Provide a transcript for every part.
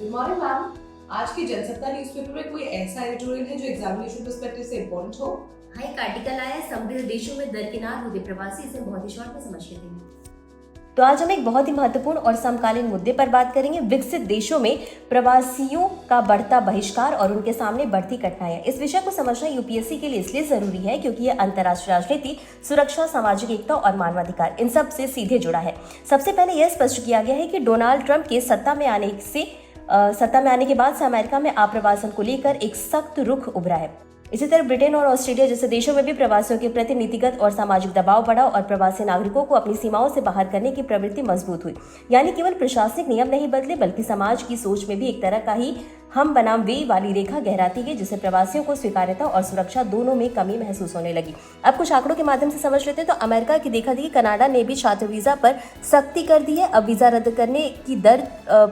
Good morning ma'am. आज की Jansatta newspaper में कोई ऐसा एडिटोरियल है जो एग्जामिनेशन पर्सपेक्टिव से इम्पोर्टेंट हो? हाँ, एक आर्टिकल आया है, समृद्ध देशों में दरकिनार होते प्रवासी। इसे बहुत ही शॉर्ट में समझ लेते हैं। तो आज हम एक बहुत ही महत्वपूर्ण और समकालीन मुद्दे पर बात करेंगे, विकसित देशों में प्रवासियों का बढ़ता बहिष्कार और उनके सामने बढ़ती कठिनाइयां। इस विषय को समझना यूपीएससी के लिए इसलिए जरूरी है क्योंकि यह अंतर्राष्ट्रीय राजनीति, सुरक्षा, सामाजिक एकता और मानवाधिकार इन सब से सीधे जुड़ा है। सबसे पहले यह स्पष्ट किया गया है कि डोनाल्ड ट्रंप के सत्ता में आने के बाद से अमेरिका में आप्रवासन को लेकर एक सख्त रुख उभरा है। इसी तरह ब्रिटेन और ऑस्ट्रेलिया जैसे देशों में भी प्रवासियों के प्रति नीतिगत और सामाजिक दबाव बढ़ा और प्रवासी नागरिकों को अपनी सीमाओं से बाहर करने की प्रवृत्ति मजबूत हुई। यानी केवल प्रशासनिक नियम नहीं बदले बल्कि समाज की सोच में भी एक तरह का ही हम बनाम वे वाली रेखा गहराती गई, जिससे प्रवासियों को स्वीकार्यता और सुरक्षा दोनों में कमी महसूस होने लगी। अब कुछ आंकड़ों के माध्यम से समझ लेते हैं। तो अमेरिका की देखा देखी कनाडा ने भी छात्र वीजा पर सख्ती कर दी है। अब वीजा रद्द करने की दर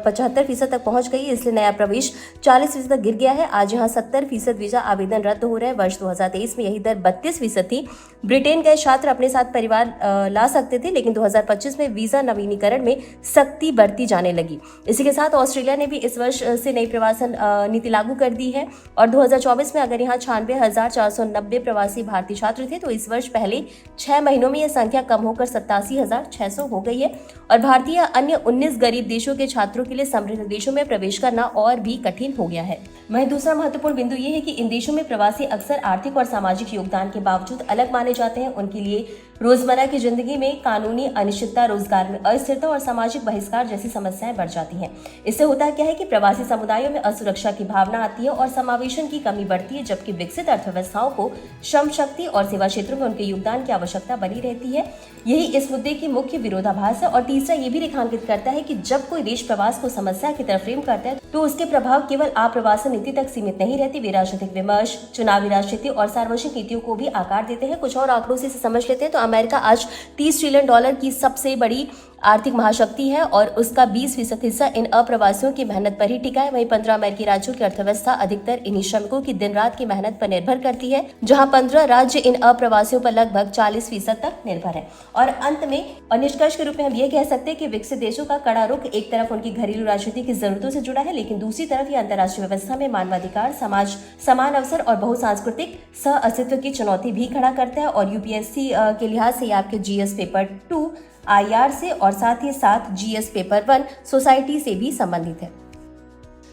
75% तक पहुंच गई है, इसलिए नया प्रवेश 40% तक गिर गया है। आज यहाँ 70% वीजा आवेदन रद्द हो रहे हैं। वर्ष 2023 में यही दर 32% थी। ब्रिटेन गए छात्र अपने साथ परिवार ला सकते थे, लेकिन 2025 में वीजा नवीनीकरण में सख्ती बढ़ती जाने लगी। इसी के साथ ऑस्ट्रेलिया ने भी इस वर्ष से नई प्रवासन नीति लागू कर दी है और 2024 में अगर यहाँ 96,490 प्रवासी भारतीय छात्र थे, तो इस वर्ष पहले 6 महीनों में यह संख्या कम होकर 87,600 हो गई है। और भारतीय अन्य 19 गरीब देशों के छात्रों के लिए समृद्ध देशों में प्रवेश करना और भी कठिन हो गया है। वहीं दूसरा महत्वपूर्ण बिंदु ये है कि इन देशों में प्रवासी अक्सर आर्थिक और सामाजिक योगदान के बावजूद अलग माने जाते हैं। उनके लिए रोजमर्रा की जिंदगी में कानूनी अनिश्चितता, रोजगार में अस्थिरता और सामाजिक बहिष्कार जैसी समस्याएं बढ़ जाती हैं। इससे होता क्या है कि प्रवासी समुदायों में असुरक्षा की भावना आती है और समावेशन की कमी बढ़ती है, जबकि विकसित अर्थव्यवस्थाओं को श्रम शक्ति और सेवा क्षेत्रों में उनके योगदान की आवश्यकता बनी रहती है। यही इस मुद्दे की मुख्य विरोधाभास है। और तीसरा ये भी रेखांकित करता है कि जब कोई देश प्रवास को समस्या की तरफ फ्रेम करता है, तो उसके प्रभाव केवल आप्रवासन नीति तक सीमित नहीं रहती। वे राजनीतिक विमर्श, चुनावी राजनीति और सार्वजनिक नीतियों को भी आकार देते हैं। कुछ और आंकड़ों से समझ लेते हैं। तो अमेरिका आज $30 ट्रिलियन की सबसे बड़ी आर्थिक महाशक्ति है और उसका 20% हिस्सा इन अप्रवासियों की मेहनत पर ही टिका है। वहीं 15 अमेरिकी राज्यों की अर्थव्यवस्था अधिकतर इन्हीं श्रमिकों की दिन रात की मेहनत पर निर्भर करती है, जहां 15 राज्य इन अप्रवासियों पर लगभग 40% तक निर्भर है। और अंत में और निष्कर्ष के रूप में हम ये कह सकते हैं कि विकसित देशों का कड़ा रुख एक तरफ उनकी घरेलू राजनीति की जरूरतों से जुड़ा है, लेकिन दूसरी तरफ ये अंतर्राष्ट्रीय व्यवस्था में मानवाधिकार, समाज, समान अवसर और बहुसांस्कृतिक सह अस्तित्व की चुनौती भी खड़ा करता है। और यूपीएससी के लिहाज से आपके जीएस पेपर 2 IR से और साथ ही साथ जीएस पेपर 1 सोसाइटी से भी संबंधित है।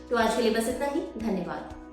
तो आज के लिए बस इतना ही। धन्यवाद।